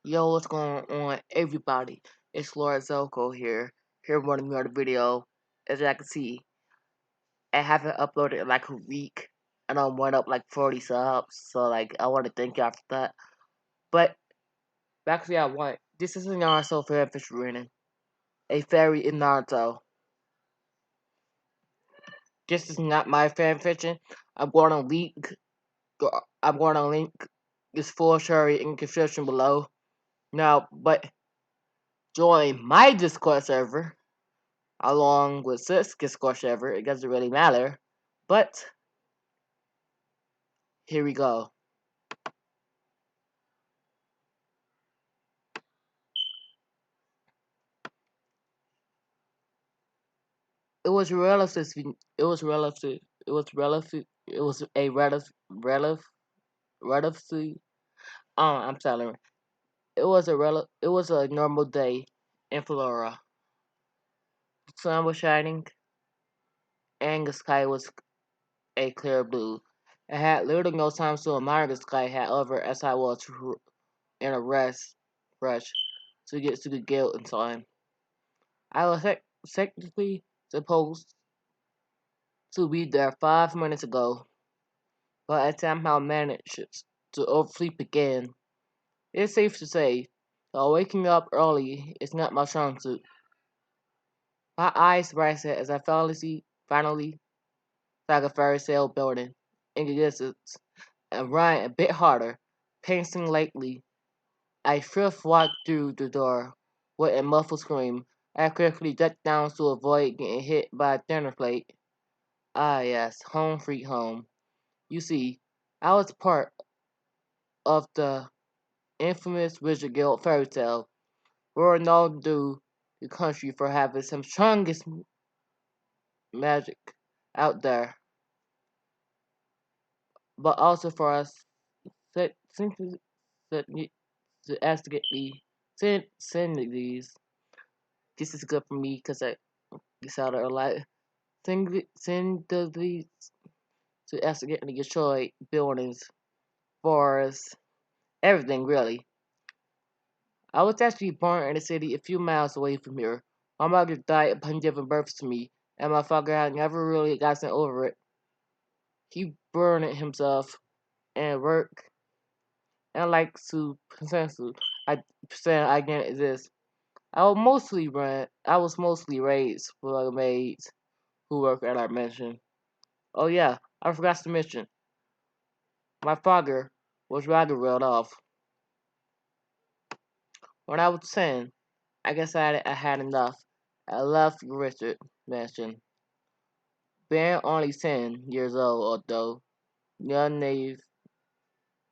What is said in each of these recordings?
Yo, what's going on, everybody? It's Lord Zelko here with another video. As you can see, I haven't uploaded in like a week, and I went up like 40 subs, so like I want to thank y'all for that. But back to y'all, what? This is a Naruto fanfic reading. A fairy in Naruto. This is not my fanfiction. I'm going to link. I'm going to link this full story in the description below. Now, but join my Discord server along with Sis Discord server. It doesn't really matter. But here we go. It was relative. It was relative. It was relative. It was a relatively. I'm telling you, It was a normal day in Flora. The sun was shining, and the sky was a clear blue. I had literally no time to admire the sky, however, as I was in a rush to get to the guild in time. I was technically supposed to be there 5 minutes ago, but I somehow managed to oversleep again. It's safe to say that waking up early is not my strong suit. My eyes brightened as I finally saw the fairy sale building in the distance and ran a bit harder, pacing lightly. I swift walked through the door with a muffled scream. I quickly ducked down to avoid getting hit by a dinner plate. Ah yes, home sweet home. You see, I was part of the infamous Wizard Guild fairy tale. We're known to the country for having some strongest magic out there, but also for us simply to ask send these. This is good for me because I decided a lot. Send these to accidentally destroy buildings, forests, everything really. I was actually born in a city a few miles away from here. My mother died upon giving birth to me, and my father had never really gotten over it. He burned himself and work and likes to pretend I didn't exist. I was mostly raised by maids who work at our mansion. Oh yeah, I forgot to mention, my father was rather well off. When I was 10, I decided I had enough. I left Richard mansion. Being only 10 years old, although young Nave,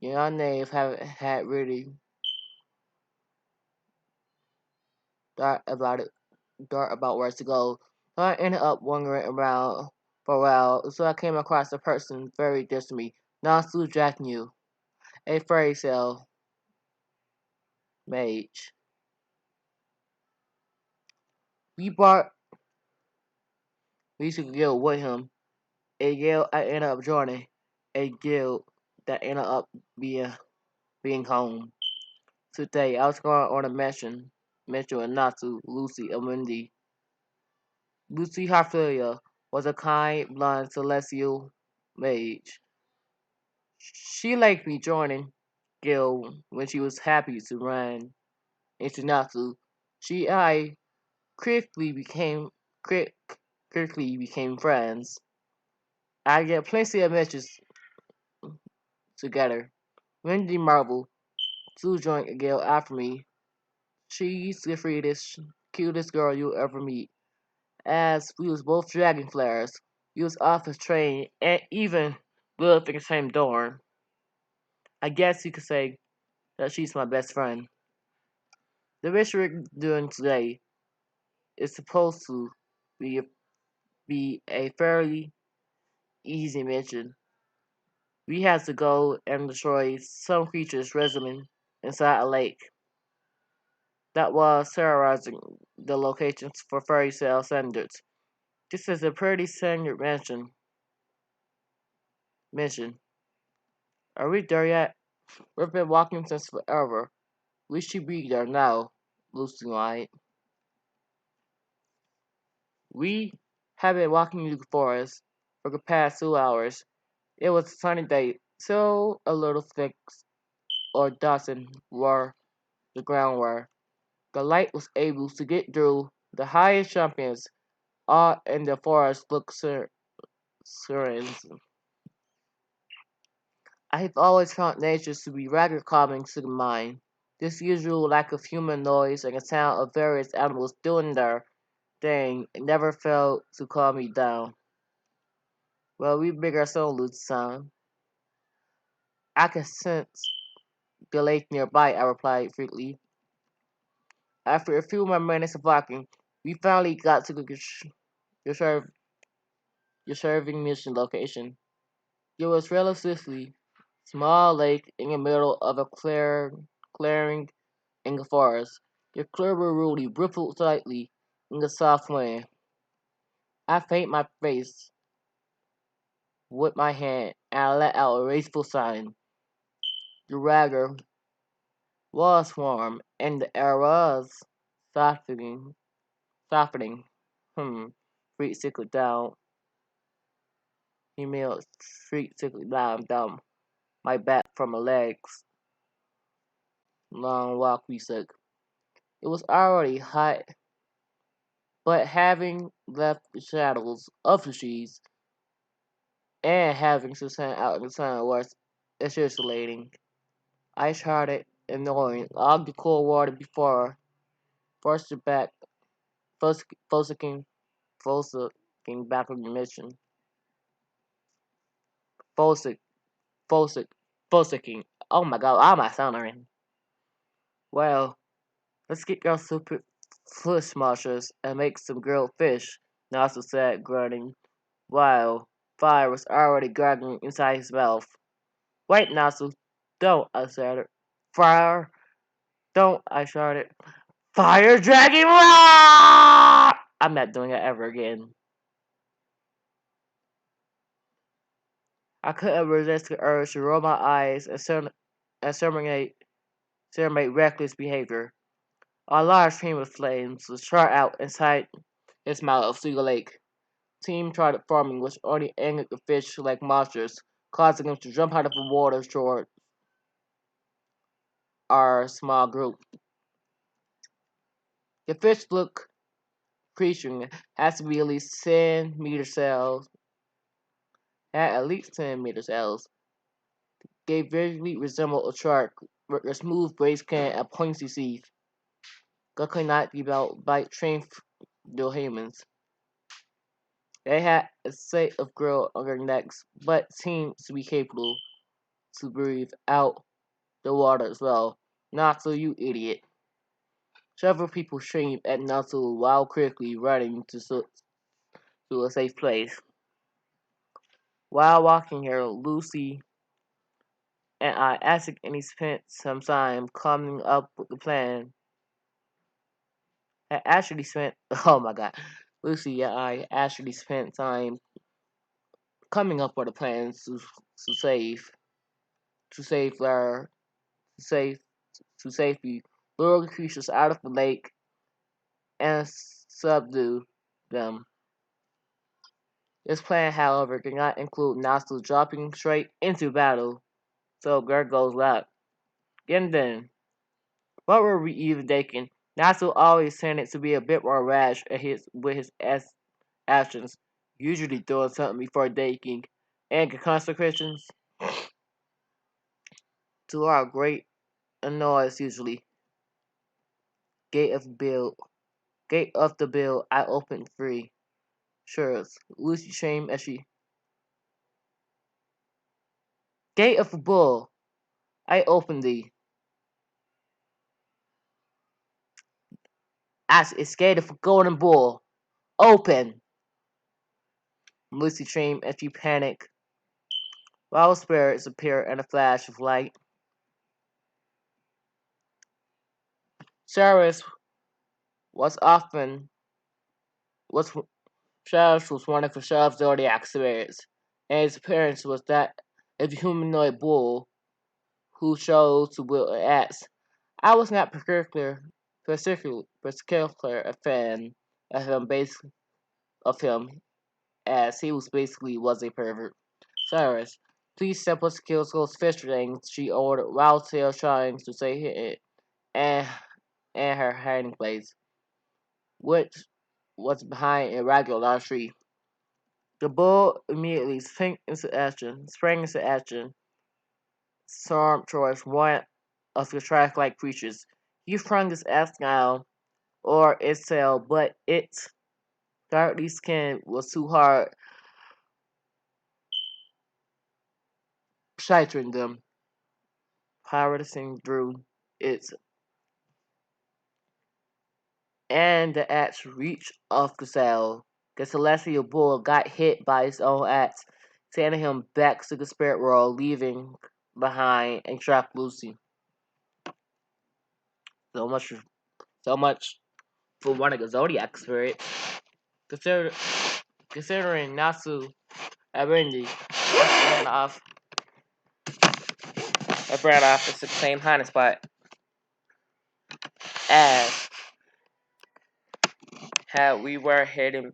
young Nave haven't had really thought about it, thought about where to go. So I ended up wandering around for a while, so I came across a person very dear to me, Nasu Jack knew, a fairy tale mage. We brought me to guild with him, a guild I ended up joining, a guild that ended up being being home. Today, I was going on a mission with Natsu, Lucy, and Wendy. Lucy Harfilia was a kind, blonde, celestial mage. She liked me joining Guild when she was happy to run into Natsu. She and I quickly became quick, quickly became friends. I get plenty of matches together. Wendy Marvel, to join a guild after me. She's the freest, cutest girl you'll ever meet. As we was both dragon flares, we was office trained and even lived in the same dorm. I guess you could say that she's my best friend. The mission we're doing today is supposed to be a, be a fairly easy mission. We have to go and destroy some creatures resident inside a lake that was terrorizing the locations for fairy tale standards. This is a pretty standard mission. Are we there yet? We've been walking since forever. We should be there now, Lucy lied. We have been walking through the forest for the past 2 hours. It was a sunny day, so a little thick or dozen were the ground were. The light was able to get through the highest champions, all in the forest looked serene. I have always found nature to be rather calming to the mind. This usual lack of human noise and the sound of various animals doing their thing never failed to calm me down. Well, we bring our own loot sound. I can sense the lake nearby, I replied freely. After a few more minutes of walking, we finally got to the reserve, reserving mission location. It was relatively small lake in the middle of a clearing in the forest. The clear Rudy rippled slightly in the soft wind. I faked my face with my hand and I let out a rageful sign. The ragger was warm and the air was softening. Softening. Hmm. Feet trickled down. He made feet trickled down my back from my legs. Long walk we took. It was already hot, but having left the shadows of the trees and having to stand out in the sun was exhilarating. I started ignoring all the cold water before forced back, focusing, focusing back on the mission. Focusing, focusing, focusing. Oh my god, how am I sounding? Well, let's get your super fish mushers and make some grilled fish, Nasu said, grunting, while fire was already gargling inside his mouth. Wait, Nasu, don't, I said. Fire, don't, I shouted. Fire Dragon Roar! I'm not doing it ever again. I couldn't resist the urge to roll my eyes and simulate reckless behavior. A large stream of flames was shot out inside its mouth of Seal Lake. Team started forming, which only angered the fish like monsters, causing them to jump out of the water toward our small group. The fish looked creature has to be at least 10 meter cells, had at least 10 meter cells. They visually resembled a shark with a smooth brace can and pointy teeth. That could not be about by trained humans. They had a set of grill on their necks, but seemed to be capable to breathe out the water as well. Not so, you idiot. Several people screamed at Natsu while quickly running to a safe place. While walking here, Lucy and I actually spent some time coming up with the plan. I actually spent, oh my god, Lucy and I actually spent time coming up with a plan to save, to save their, to save, to safely lure the creatures out of the lake and subdue them. This plan, however, did not include Natsu dropping straight into battle, so there goes that. And then, what were we even thinking? Natsu always tended to be a bit more rash with his actions, usually doing something before dating, and the consequences, to our great annoyance usually. Gate of bill, gate of the bill, I opened free. Sure, Lucy shame as she. Gate of the bull, I opened thee. As it's gate of a golden bull, open. Lucy shame as she panicked. Wild spirits appear in a flash of light. Cyrus was often was Cyrus was one of the Sheriff's Zodiac spirits, and his appearance was that of a humanoid bull who chose to wield an axe. I was not particular a fan of him, of him, as he was a pervert. Cyrus, please step us kills those fish things, she ordered, while still trying to say it and her hiding place, which was behind a regular tree. The bull immediately sprang into action, stormed towards one of the track-like creatures. He flung his axe down, or its tail, but its dirty skin was too hard, shattering them, pirating through its, and the axe reached off the saddle. The celestial bull got hit by his own axe, sending him back to the spirit world, leaving behind and trapped Lucy. So much, so much for one of the zodiac spirits. Consider, considering Natsu Abendi ran off to the same hiding spot as how we were headed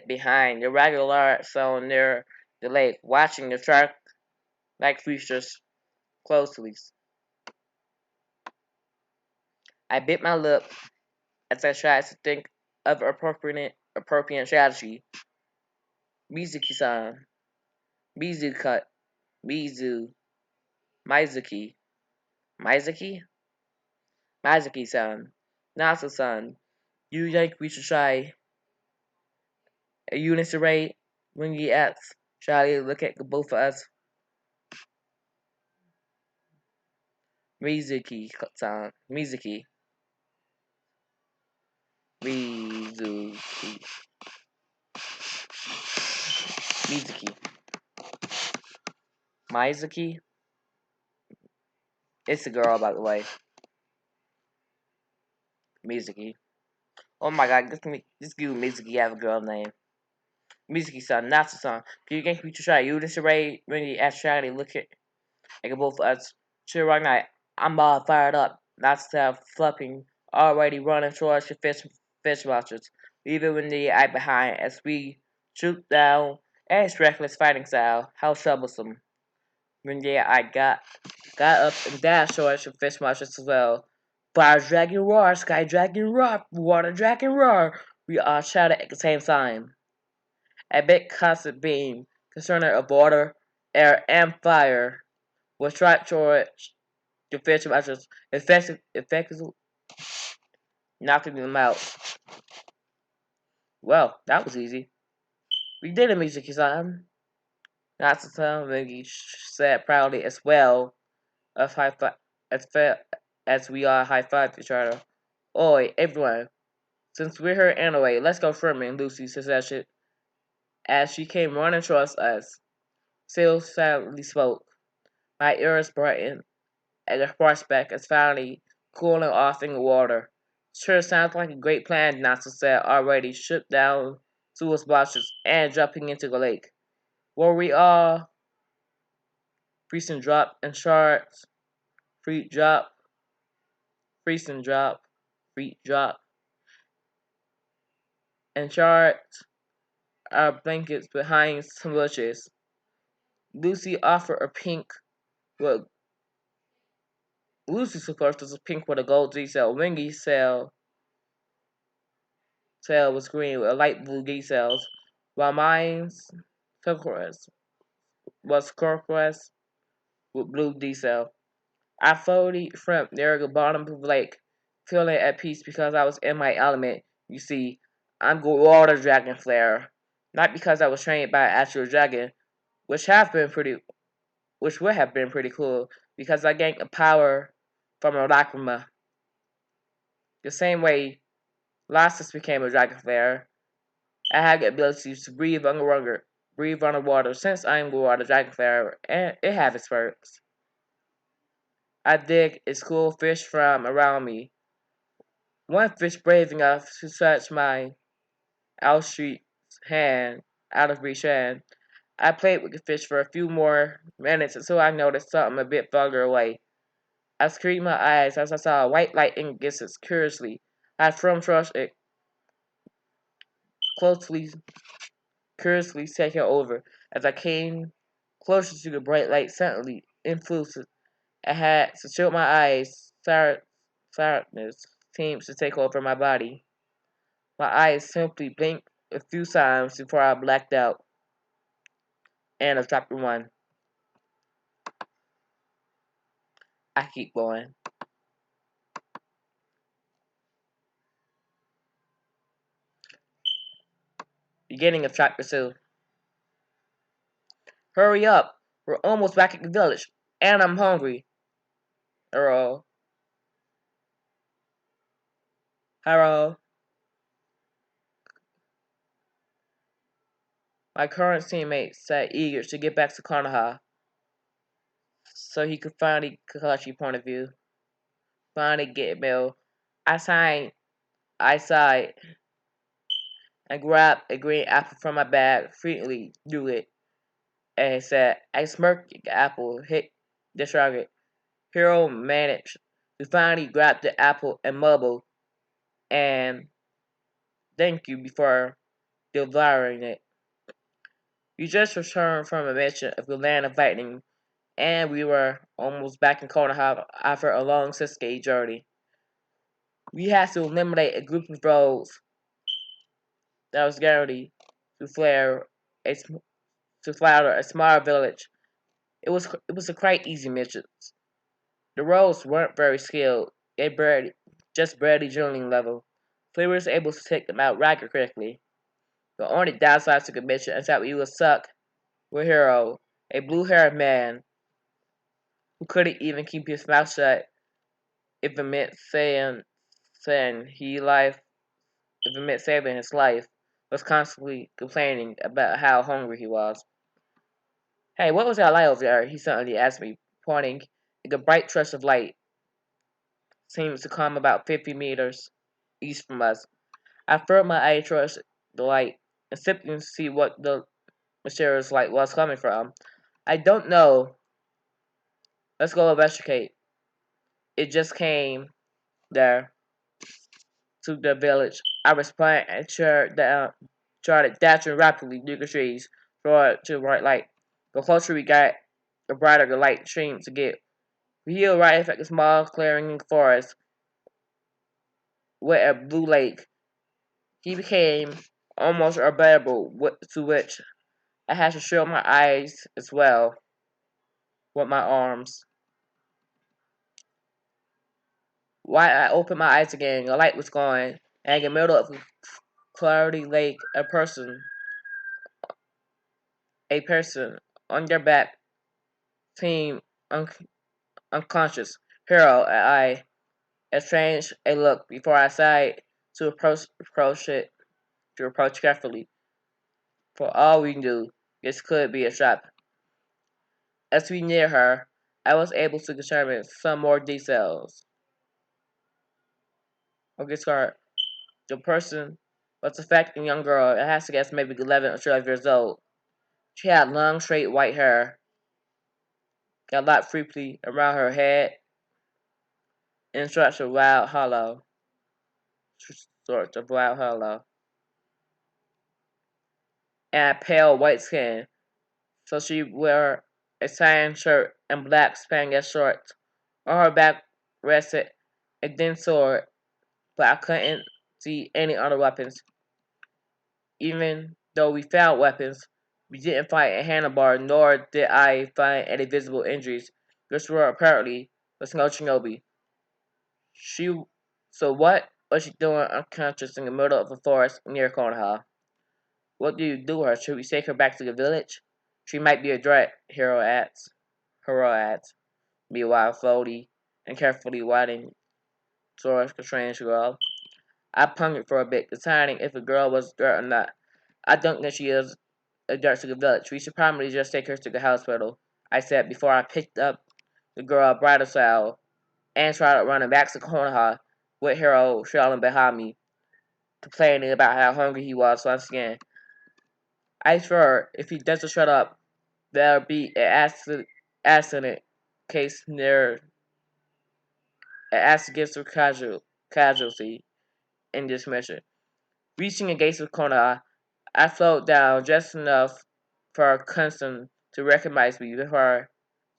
behind the regular zone near the lake, watching the shark-like creatures closely. I bit my lip as I tried to think of appropriate strategy. Mizuki-san, Mizuka, Mizu, Mizuki, Mizuki, Mizuki-san, Nasu-san. You think we should try a unison raid? When you asked, Charlie look at both of us. Mizuki-san, Mizuki, Mizuki, Mizuki. It's a girl, by the way. Mizuki. Oh my god, this dude Mizuki have a girl name. Mizuki-san, Natsu-san. Do you think we should try unison raid? When you asked Charlie look at both of us. Sure, right now, I'm all fired up. Natsu fluffing, already running towards the fish watchers, leaving when the eye behind as we shoot down as reckless fighting style. How troublesome. When the eye got up and dashed towards the fish watchers as well. Fire dragon roar, sky dragon roar, water dragon roar. We all shouted at the same time. A big constant beam concerning of water, air, and fire was shot towards the fish watchers, effectively knocking them out. Well, that was easy. We did it, Mizuki-san. Natsuko Migi said proudly as well as as we all high-fived each other. Oi, everyone, since we're here anyway, let's go swimming, Lucy suggested as she came running towards us. Still silently spoke. My ears brightened at the prospect as finally cooling off in the water. Sure sounds like a great plan, Natsu said, already stripped down to his boxers and jumping into the lake. Were we all freezing drop and shards? Free drop, freezing drop, free drop, and shards our blankets behind some bushes. Lucy offered a pink with Lucy's of course was pink with a gold detail. Wingy's tail was green with light blue details, while mine's turquoise was turquoise with blue detail. I floated from near the bottom of the lake, feeling at peace because I was in my element. You see, I'm the water dragon flare, not because I was trained by an actual dragon, which would have been pretty cool, because I gained the power from a lacrima. The same way Lossus became a dragon flare, I had the ability to breathe underwater since I'm the water dragon flare, and it has its perks. I dig its cool fish from around me. One fish brave enough to touch my outstretched hand, out of reach hand. I played with the fish for a few more minutes until I noticed something a bit further away. I screened my eyes as I saw a white light incandescent curiously. I firm trust it closely, curiously taking over. As I came closer to the bright light, suddenly influenced, I had to shield my eyes. Sadness seemed to take over my body. My eyes simply blinked a few times before I blacked out. End of chapter 1. I keep going. Beginning of chapter 2. Hurry up! We're almost back at the village, and I'm hungry. Hello. Hello. My current teammate sat eager to get back to Konoha, so he could finally Kakashi point of view. Finally get Bill. I sighed and grabbed a green apple from my bag, freely threw it, and said, I smirked at the apple, hit the target. Hero managed to finally grab the apple and mumble, and thank you before devouring it. We just returned from a mission of the Land of Lightning, and we were almost back in Konoha after a long Sasuke journey. We had to eliminate a group of rogues that was guaranteed to a, to flatter a small village. It was a quite easy mission. The rogues weren't very skilled. They barely journaling level. So we were able to take them out rather quickly. The only downside to the mission is that we would suck with Hero, a blue-haired man who couldn't even keep his mouth shut if it meant saying if it meant saving his life, was constantly complaining about how hungry he was. Hey, what was that light over there? He suddenly asked me, pointing. A bright trace of light seems to come about 50 meters east from us. I furrowed my eye towards the light, attempting to see what the mysterious light was coming from. I don't know. Let's go investigate. It just came there to the village. I responded and started dashing rapidly through the trees toward to the bright light. The closer we got, the brighter the light seemed to get. We arrived at a small clearing in the forest with a blue lake. He became almost unbearable, to which I had to shield my eyes as well with my arms. While I opened my eyes again, the light was gone, and in the middle of the cloudy lake, a person on their back seemed unconscious. Hero and I exchanged a look before I decided to approach carefully. For all we knew, this could be a trap. As we neared her, I was able to determine some more details. Okay, sorry. The person was in fact a young girl. I had to guess maybe 11 or 12 years old. She had long, straight white hair, got locked briefly around her head, in sorts of wild hollow, and pale white skin. So she wore a tan shirt and black Spanglish shorts. On her back rested a thin sword, but I couldn't see any other weapons. Even though we found weapons, we didn't find a handlebar, nor did I find any visible injuries. This were apparently was no shinobi. She, so what was she doing unconscious in the middle of a forest near Konoha? What do you do with her? Should we take her back to the village? She might be a threat, Hero adds. Meanwhile, slowly and carefully widening towards the strange girl. I pondered for a bit, deciding if the girl was a threat or not. I don't think she is a threat to the village. We should probably just take her to the hospital, I said before I picked up the girl bridal saddle and started running back to Konoha with Hero trailing behind me, complaining about how hungry he was once again. I swear, if he doesn't shut up, there'll be an accident case near as against the casualty in this mission. Reaching the gates of Kona, I slowed down just enough for Kunson to recognize me before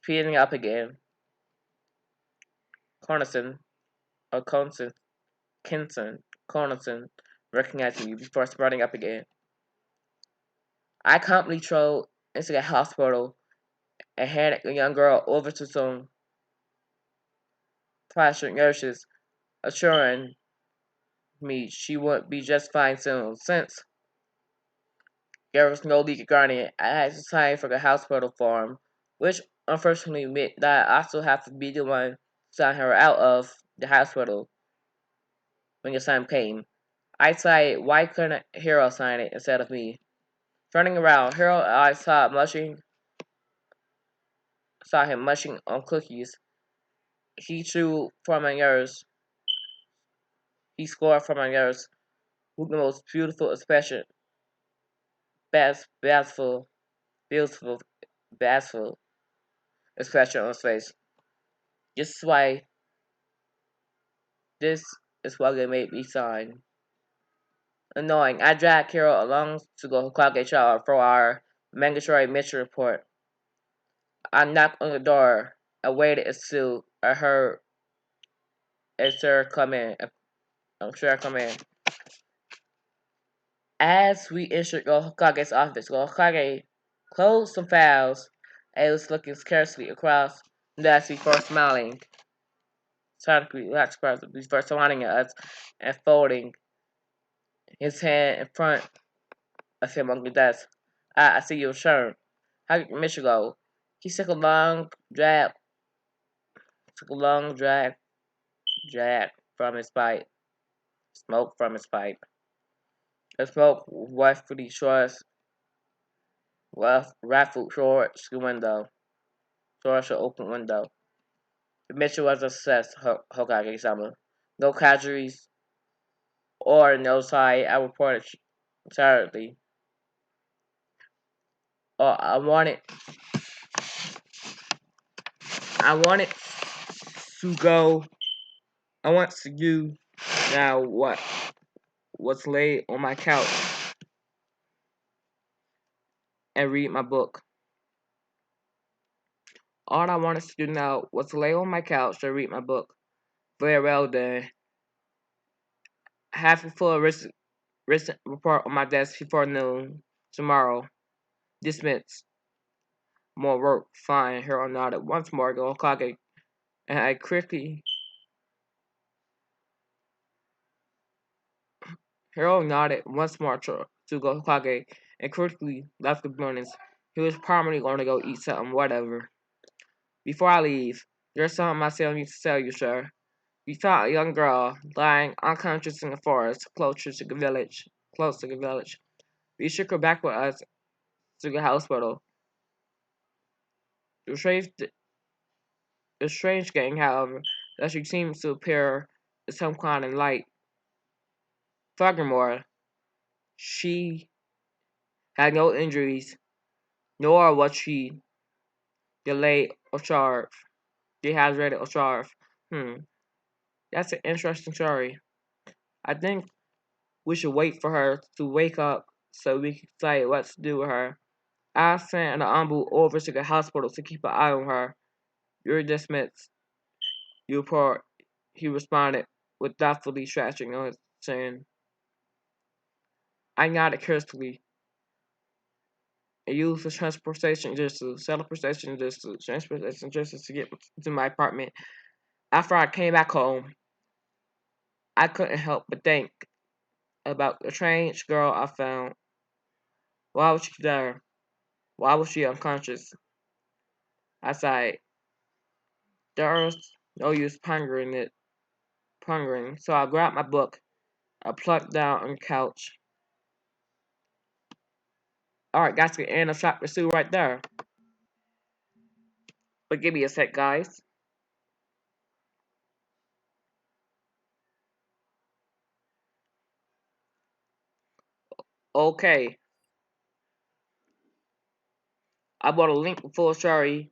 speeding up again. Cornison, or Conson, Kinson, Cornison recognized me before sprouting up again. I calmly trod into the hospital and handed the young girl over to some plastered nurses, assuring me she would be just fine soon. Since there was no legal guardian, I had to sign for the hospital form, which unfortunately meant that I also have to be the one to sign her out of the hospital when the time came. I sighed, why couldn't Hero sign it instead of me? Turning around, Hero and I saw him munching on cookies. He chewed from my ears. He scored from my ears with the most beautiful expression, beautiful, beautiful, beautiful expression on his face. This is why this is what they made me sign. Annoying. I dragged Carol along to go clock HR for our mandatory mission report. I knocked on the door. I waited until I heard a sir come in. I'm sure I come in. As we entered Gokage's office, Gokage closed some files and was looking scarcely across the desk before smiling. Sadly, not surprised before smiling at us and folding his hand in front of him on the desk. I see your shirt. How did your mission go? He took a long drag from his pipe, smoke from his pipe. The smoke wafted raffled towards the window, towards the open window. The mission was a success, Hokage-sama. No casualties or no side. I reported tiredly. Oh, I wanted to go. I want to do now what's laid on my couch and read my book. All I wanted to do now was to lay on my couch and read my book. Very well then. Have a full recent report on my desk before noon tomorrow. Dismissed. More work. Fine. Hero nodded once more to Hokage, and I quickly. Hero nodded once more to Hokage, and quickly left the buildings. He was probably going to go eat something, whatever. Before I leave, there's something I still need to tell you, sir. We found a young girl lying unconscious in the forest close to the village. Close to the village. We shook her back with us to the hospital. The strange thing, however, that she seems to appear in some kind of light. Furthermore, she had no injuries, nor was she delayed or charged. Dehydrated or starved. That's an interesting story. I think we should wait for her to wake up so we can decide what to do with her. I sent an ombu over to the hospital to keep an eye on her. You're dismissed. You report. He responded with thoughtfully scratching on his chin. I nodded curiously and used the transportation distance to get to my apartment. After I came back home, I couldn't help but think about the strange girl I found. Why was she there? Why was she unconscious? I sighed. There was no use pondering, so I grabbed my book. I plunked down on the couch. Alright, that's the end of chapter 2 right there. But give me a sec, guys. Okay. I bought a link for full story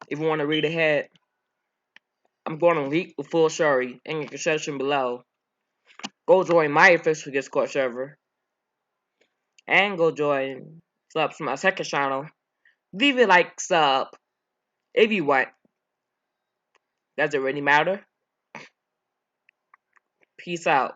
if you want to read ahead. I'm going to leak with full Shuri in the description below. Go join my official Discord server. And go join subs to my second channel. Leave a like, sub, if you want. Does it really matter? Peace out.